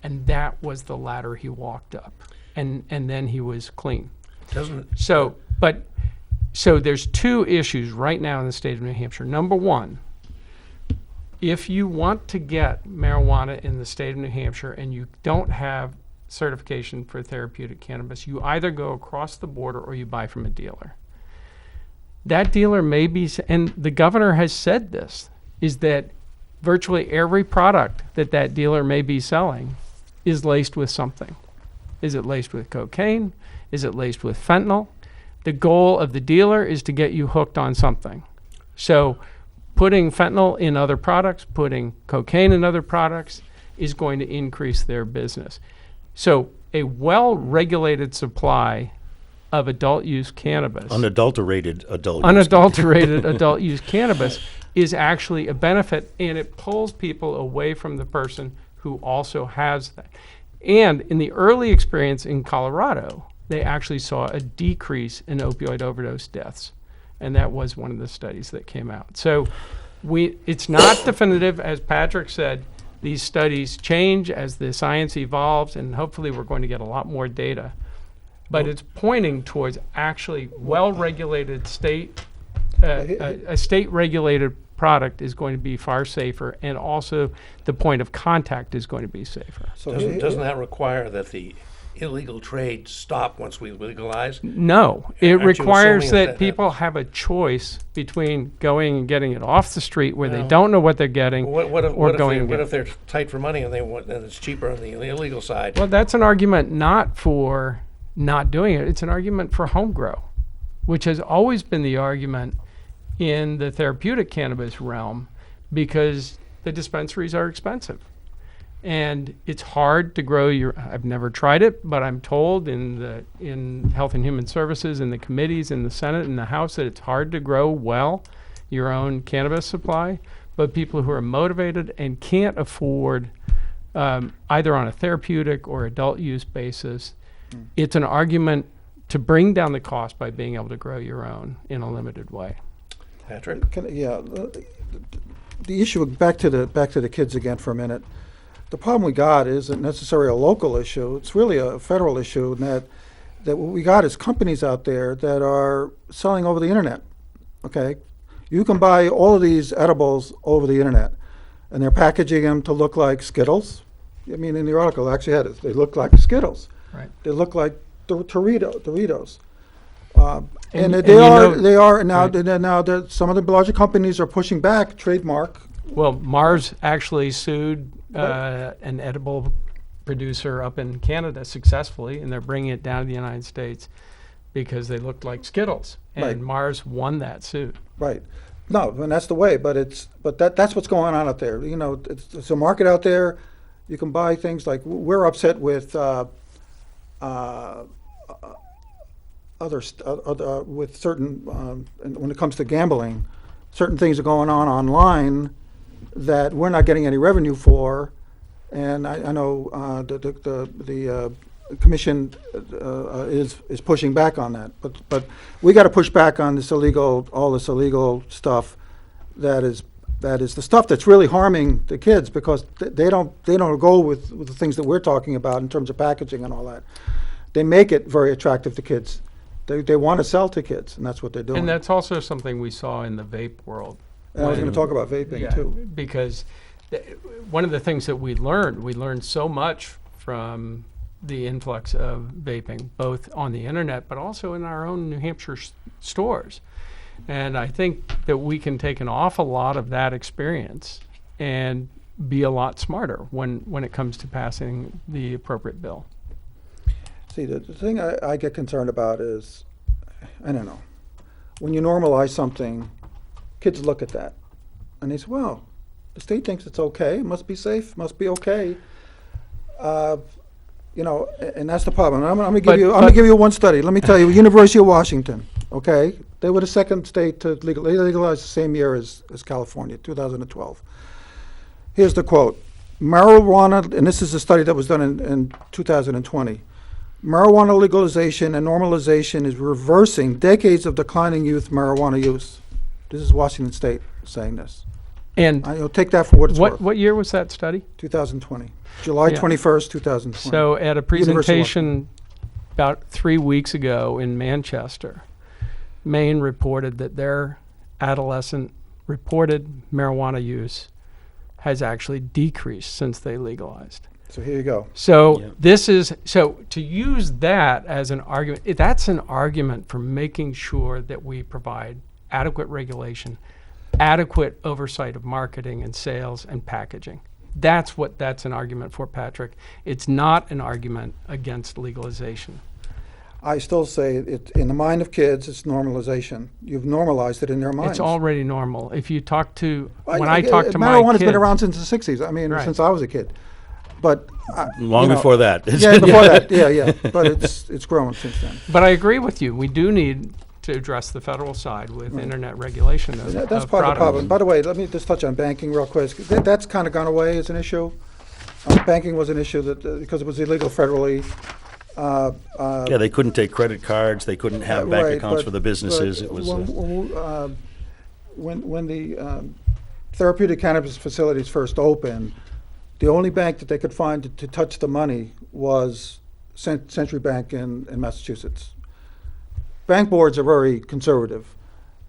And that was the ladder he walked up. And then he was clean. So there's 2 issues right now in the state of New Hampshire. Number one, if you want to get marijuana in the state of New Hampshire and you don't have certification for therapeutic cannabis, you either go across the border or you buy from a dealer. That dealer may be, and the governor has said this, is that virtually every product that dealer may be selling is laced with something. Is it laced with cocaine? Is it laced with fentanyl? The goal of the dealer is to get you hooked on something. So putting fentanyl in other products, putting cocaine in other products is going to increase their business. So a well-regulated supply of adult use cannabis,
unadulterated
adult use cannabis is actually a benefit, and it pulls people away from the person who also has that. And in the early experience in Colorado, they actually saw a decrease in opioid overdose deaths. And that was one of the studies that came out. So it's not definitive, as Patrick said. These studies change as the science evolves, and hopefully we're going to get a lot more data. But it's pointing towards actually well-regulated a state-regulated product is going to be far safer, and also the point of contact is going to be safer.
So
Doesn't that require that the illegal trade stop once we legalize?
No, it
Aren't you
requires
assuming
that people have a choice between going and getting it off the street where they don't know what they're getting,
What
or going and
what
getting
if they're tight for money and and it's cheaper on the illegal side?
Well, that's an argument not for not doing it. It's an argument for home grow, which has always been the argument in the therapeutic cannabis realm, because the dispensaries are expensive. And it's hard to grow I've never tried it, but I'm told in Health and Human Services, in the committees, in the Senate, in the House, that it's hard to grow well your own cannabis supply. But people who are motivated and can't afford, either on a therapeutic or adult use basis, it's an argument to bring down the cost by being able to grow your own in a limited way.
Patrick?
The issue, back to the kids again for a minute. The problem we got isn't necessarily a local issue. It's really a federal issue, in that what we got is companies out there that are selling over the internet. Okay, you can buy all of these edibles over the internet, and they're packaging them to look like Skittles. I mean, in the article, I actually had it. They look like Skittles.
Right.
They look like Doritos.
And
they
you
are.
know-
They are now.
Right.
Now, some of the larger companies are pushing back trademark.
Well, Mars actually sued an edible producer up in Canada successfully, and they're bringing it down to the United States because they looked like Skittles. And
Right.
Mars won that suit.
Right. No, and that's the way. But that's what's going on out there. You know, it's a market out there. You can buy things like, we're upset with with certain and when it comes to gambling, certain things are going on online that we're not getting any revenue for, and I know the commission is pushing back on that, but we got to push back on all this illegal stuff that is the stuff that's really harming the kids, because they don't go with the things that we're talking about in terms of packaging and all that. They make it very attractive to kids. They want to sell to kids, and that's what they're doing.
And that's also something we saw in the vape world.
And I was going to talk about vaping too.
Because one of the things that we learned so much from the influx of vaping, both on the internet but also in our own New Hampshire stores. And I think that we can take an awful lot of that experience and be a lot smarter when it comes to passing the appropriate bill.
See, the thing I get concerned about is, I don't know, when you normalize something, kids look at that and they say, well, the state thinks it's okay, it must be safe, must be okay. You know, and that's the problem. I'm going to give you one study. Let me tell you, University of Washington, okay? They were the second state to legalize the same year as California, 2012. Here's the quote. Marijuana, and this is a study that was done in 2020. Marijuana legalization and normalization is reversing decades of declining youth marijuana use. This is Washington State saying this.
And
You'll take that for what it's worth.
what year was that study?
2020. July
Yeah.
21st, 2020.
So at a
University of
presentation about 3 weeks ago in Manchester, Maine reported that their adolescent reported marijuana use has actually decreased since they legalized.
So here you go.
So
Yeah.
to use that as an argument, that's an argument for making sure that we provide adequate regulation, adequate oversight of marketing and sales and packaging. That's an argument for, Patrick. It's not an argument against legalization.
I still say it, in the mind of kids, it's normalization. You've normalized it in their minds.
It's already normal. If you talk to,
I
when I talk to my
marijuana's
kids.
been around since the 60s. I mean,
Right.
since I was a kid. But
Long
you know,
before that.
Yeah, before that. Yeah. But it's grown since then.
But I agree with you. We do need to address the federal side with internet regulation of
That's
of
part of the
products.
problem. By the way, let me just touch on banking real quick. That's kind of gone away as an issue. Banking was an issue that because it was illegal federally,
Yeah, they couldn't take credit cards. They couldn't have bank
right,
accounts
but-
for the businesses.
but
It was.
when the therapeutic cannabis facilities first opened, the only bank that they could find to touch the money was Century Bank in Massachusetts. Bank boards are very conservative.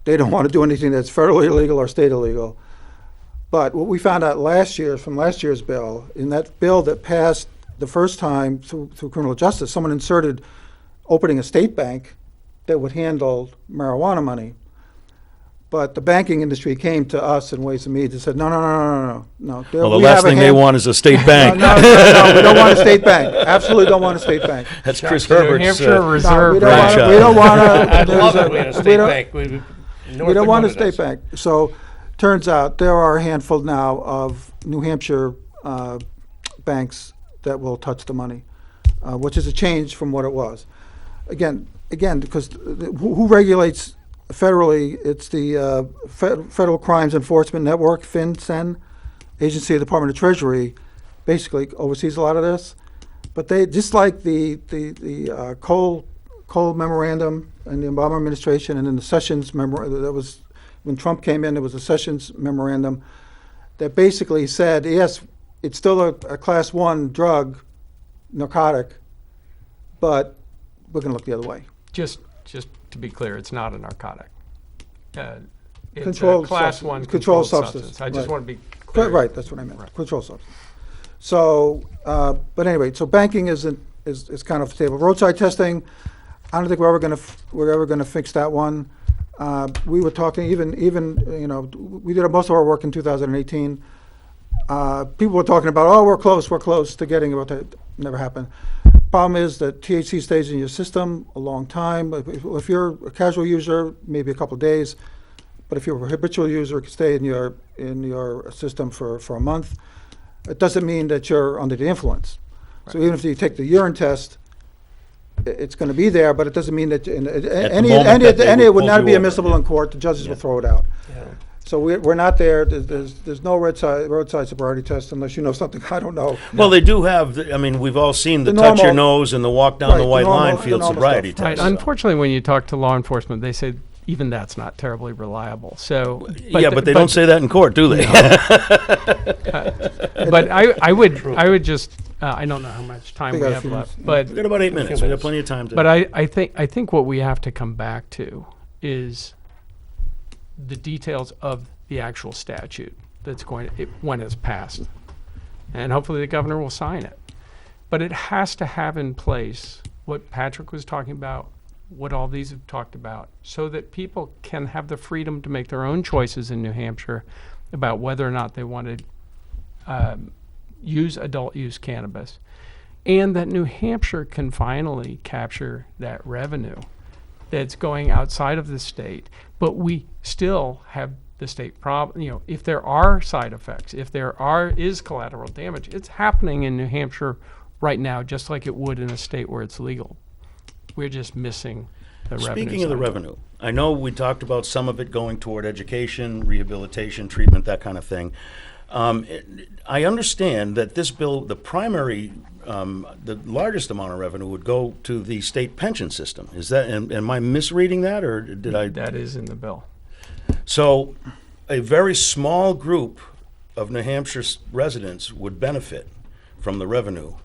They don't want to do anything that's federally illegal or state illegal. But what we found out last year, from last year's bill, in that bill that passed the first time through criminal justice, someone inserted opening a state bank that would handle marijuana money. But the banking industry came to us in Ways and Means and said, no.
Well, the last thing they want is a state bank.
No, we don't want a state bank. Absolutely don't want a state bank.
That's Chris
New
Herbert's.
Hampshire
No,
Reserve
we
Bank.
don't want to.
I'd love it. We had a state bank.
We don't want a state bank. So, turns out there are a handful now of New Hampshire banks that will touch the money, which is a change from what it was. Again, because who regulates federally? It's the Federal Crimes Enforcement Network, FinCEN, agency of the Department of Treasury, basically oversees a lot of this. But they, just like the Cole memorandum and the Obama administration, and then the Sessions memorandum, that was when Trump came in, there was a Sessions memorandum that basically said, yes, it's still a class 1 drug, narcotic, but we're going to look the other way.
Just to be clear, it's not a narcotic. It's
Controlled
a class
substance.
1
Controlled
controlled
substance,
substance. I just
right.
want to be clear.
Right, that's what I meant.
Right.
Controlled substance. So, but anyway, so banking is kind of stable. Roadside testing, I don't think we're ever gonna fix that one. We were talking even we did most of our work in 2018. People were talking about, oh, we're close to getting about that. Never happened. Problem is that THC stays in your system a long time. If you're a casual user, maybe a couple of days, but if you're a habitual user, it can stay in your system for a month. It doesn't mean that you're under the influence. Right. So even if you take the urine test, it's going to be there, but it doesn't mean that any it would not be admissible in court. The judges will throw it out. Yeah. So we're not there. There's no roadside sobriety test unless you know something I don't know.
Well, they do have. We've all seen the touch your nose and the walk down the white line field sobriety test.
Right.
So.
Unfortunately, when you talk to law enforcement, they say even that's not terribly reliable. So,
but they don't say that in court, do they?
But I would just. I don't know how much time we have left, but
we've got about 8 minutes. We have plenty of time to.
But I think what we have to come back to is the details of the actual statute that's when it's passed, and hopefully the governor will sign it. But it has to have in place what Patrick was talking about, what all these have talked about, so that people can have the freedom to make their own choices in New Hampshire about whether or not they want to use adult use cannabis, and that New Hampshire can finally capture that revenue that's going outside of the state. But we still have the state problem. If there are side effects, if there is collateral damage, it's happening in New Hampshire right now, just like it would in a state where it's legal. We're just missing the revenue.
Speaking of the revenue, I know we talked about some of it going toward education, rehabilitation, treatment, that kind of thing. I understand that this bill, the primary, the largest amount of revenue would go to the state pension system. Is that? Am I misreading that, or did I?
That is in the bill.
So, a very small group of New Hampshire residents would benefit from the revenue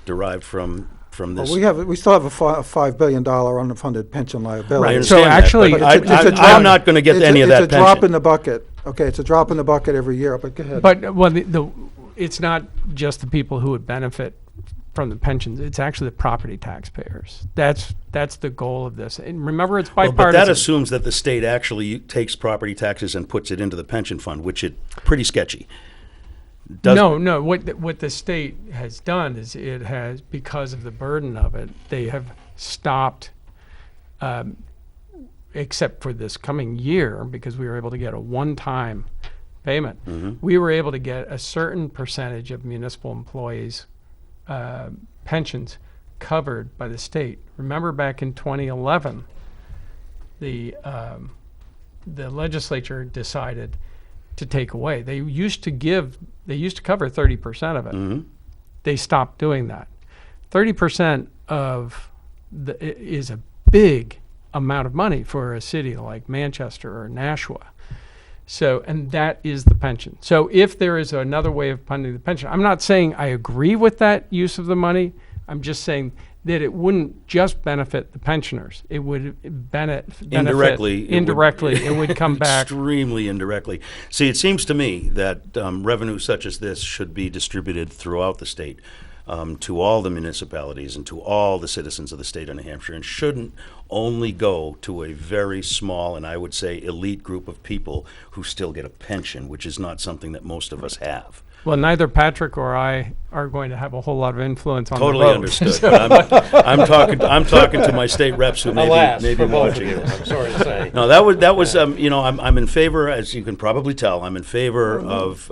derived from this.
Well, we still have a $5 billion unfunded pension liability.
I understand
so actually,
that, I'm not going to get any of that pension.
It's a drop in the bucket. Okay, it's a drop in the bucket every year, but go ahead.
But it's not just the people who would benefit from the pensions. It's actually the property taxpayers. That's the goal of this. And remember, it's bipartisan.
But that assumes that the state actually takes property taxes and puts it into the pension fund, which is pretty sketchy.
No. What the state has done is it has, because of the burden of it, they have stopped, except for this coming year, because we were able to get a one-time payment. Mm-hmm. We were able to get a certain percentage of municipal employees' pensions covered by the state. Remember, back in 2011, the legislature decided to take away. They used to cover 30% of it. Mm-hmm. They stopped doing that. 30% is a big amount of money for a city like Manchester or Nashua. So, and that is the pension. So if there is another way of funding the pension, I'm not saying I agree with that use of the money. I'm just saying that it wouldn't just benefit the pensioners. It would benefit
Indirectly.
It would come back.
Extremely indirectly. See, it seems to me that revenue such as this should be distributed throughout the state to all the municipalities and to all the citizens of the state of New Hampshire, and shouldn't only go to a very small and I would say elite group of people who still get a pension, which is not something that most of us have.
Well, neither Patrick or I are going to have a whole lot of influence on
Totally
the vote.
understood. But I'm talking to my state reps who may
Alas,
be
for both of
watching
you,
this.
I'm sorry to say.
No, that was I'm in favor, as you can probably tell, I'm in favor of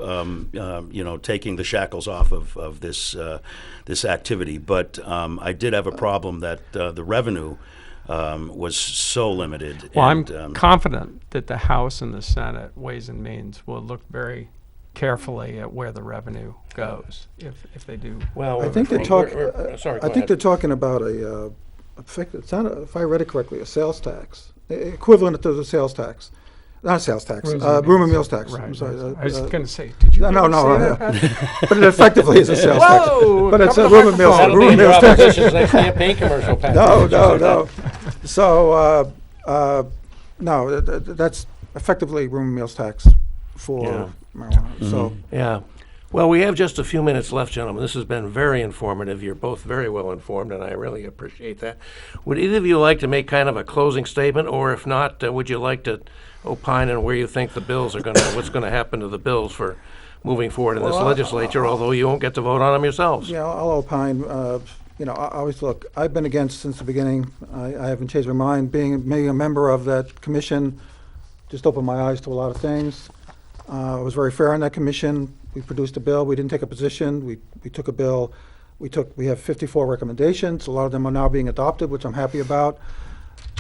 taking the shackles off of this activity. But I did have a problem that the revenue was so limited.
Well,
and,
I'm confident that the House and the Senate Ways and Means will look very carefully at where the revenue goes if they do.
Well,
I think they're
sorry, go
I think
ahead.
they're talking about if I read it correctly, a sales tax, equivalent to the sales tax. Not sales tax, room and meals tax.
Right.
I'm sorry.
I was going to say, did you
No,
really
no,
say
no.
that?
But it effectively is a sales tax.
Whoa!
But it's
cover
a
the
room and meals,
That'll
microphone.
be in your
room and meals tax.
opposition's next campaign commercial, Patrick.
No. So, no, that's effectively room and meals tax for
Yeah.
marijuana. So,
Yeah. Well, we have just a few minutes left, gentlemen. This has been very informative. You're both very well informed, and I really appreciate that. Would either of you like to make kind of a closing statement, or if not, would you like to opine on where you think the bills are going to, what's going to happen to the bills for moving forward in this
Well,
legislature, although you won't get to vote on them yourselves?
yeah, I'll opine. I always look, I've been against since the beginning. I haven't changed my mind. Being a member of that commission just opened my eyes to a lot of things. I was very fair on that commission. We produced a bill. We didn't take a position. We took a bill. We have 54 recommendations. A lot of them are now being adopted, which I'm happy about.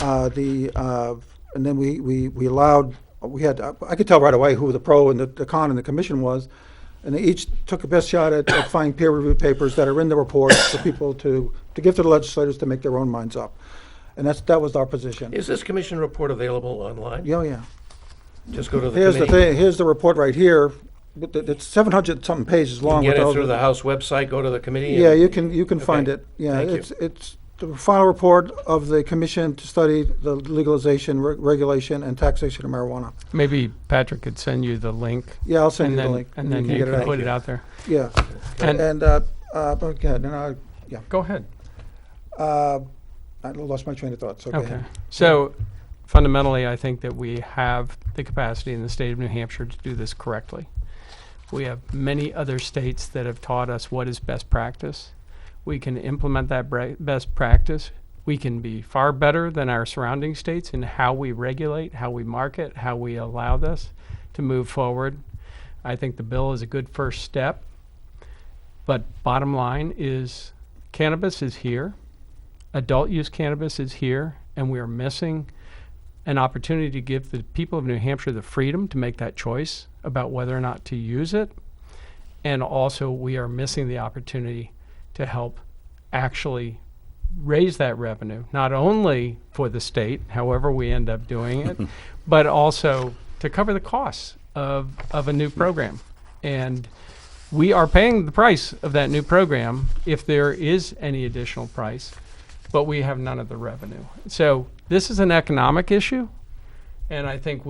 And then we allowed, I could tell right away who the pro and the con in the commission was. And they each took a best shot at finding peer-reviewed papers that are in the report for people to give to the legislators to make their own minds up. And that was our position.
Is this commission report available online?
Yeah.
Just go to the
Here's the
committee.
thing, here's the report right here. It's 700 something pages
You
long.
can get
with
it
all
through
the-
the House website, go to the committee?
Yeah,
and-
you can find it. Yeah,
Thank you.
it's the final report of the commission to study the legalization, regulation, and taxation of marijuana.
Maybe Patrick could send you the link.
Yeah, I'll send
and
you
then,
the link.
And then
can
you
get
can
it
put
out.
it out there.
Yeah,
And
okay,
go ahead.
I lost my train of thought. So go
Okay.
ahead.
So fundamentally, I think that we have the capacity in the state of New Hampshire to do this correctly. We have many other states that have taught us what is best practice. We can implement that best practice. We can be far better than our surrounding states in how we regulate, how we market, how we allow this to move forward. I think the bill is a good first step. But bottom line is cannabis is here. Adult use cannabis is here, and we are missing an opportunity to give the people of New Hampshire the freedom to make that choice about whether or not to use it. And also, we are missing the opportunity to help actually raise that revenue, not only for the state, however we end up doing it, but also to cover the costs of a new program. And we are paying the price of that new program if there is any additional price, but we have none of the revenue. So this is an economic issue, and I think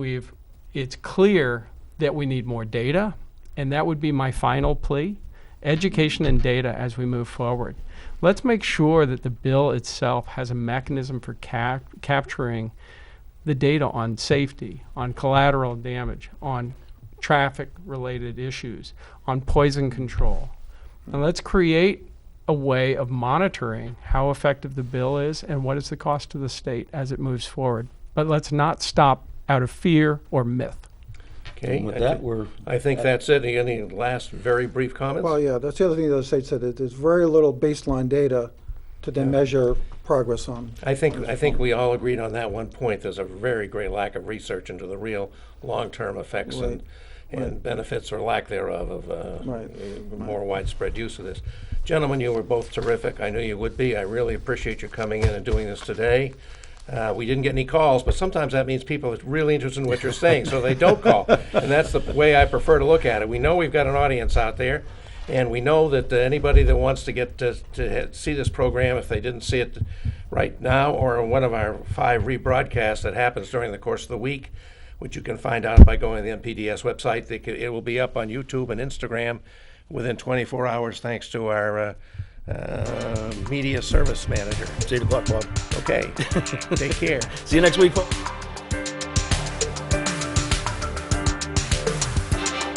it's clear that we need more data, and that would be my final plea, education and data as we move forward. Let's make sure that the bill itself has a mechanism for capturing the data on safety, on collateral damage, on traffic-related issues, on poison control. And let's create a way of monitoring how effective the bill is and what is the cost to the state as it moves forward. But let's not stop out of fear or myth.
Okay.
And with that,
I think that's it. Any last very brief comments?
Well, yeah, that's the other thing the state said. There's very little baseline data to then measure progress on.
I think we all agreed on that one point. There's a very great lack of research into the real long-term effects
Right.
and benefits or lack thereof of more widespread use of this. Gentlemen, you were both terrific. I knew you would be. I really appreciate you coming in and doing this today. We didn't get any calls, but sometimes that means people are really interested in what you're saying, so they don't call. And that's the way I prefer to look at it. We know we've got an audience out there, and we know that anybody that wants to get to see this program, if they didn't see it right now or in one of our 5 rebroadcasts that happens during the course of the week, which you can find out by going to the NPDS website, it will be up on YouTube and Instagram within 24 hours, thanks to our media service manager.
It's 8 o'clock, Bob.
Okay. Take care.
See you next week, folks.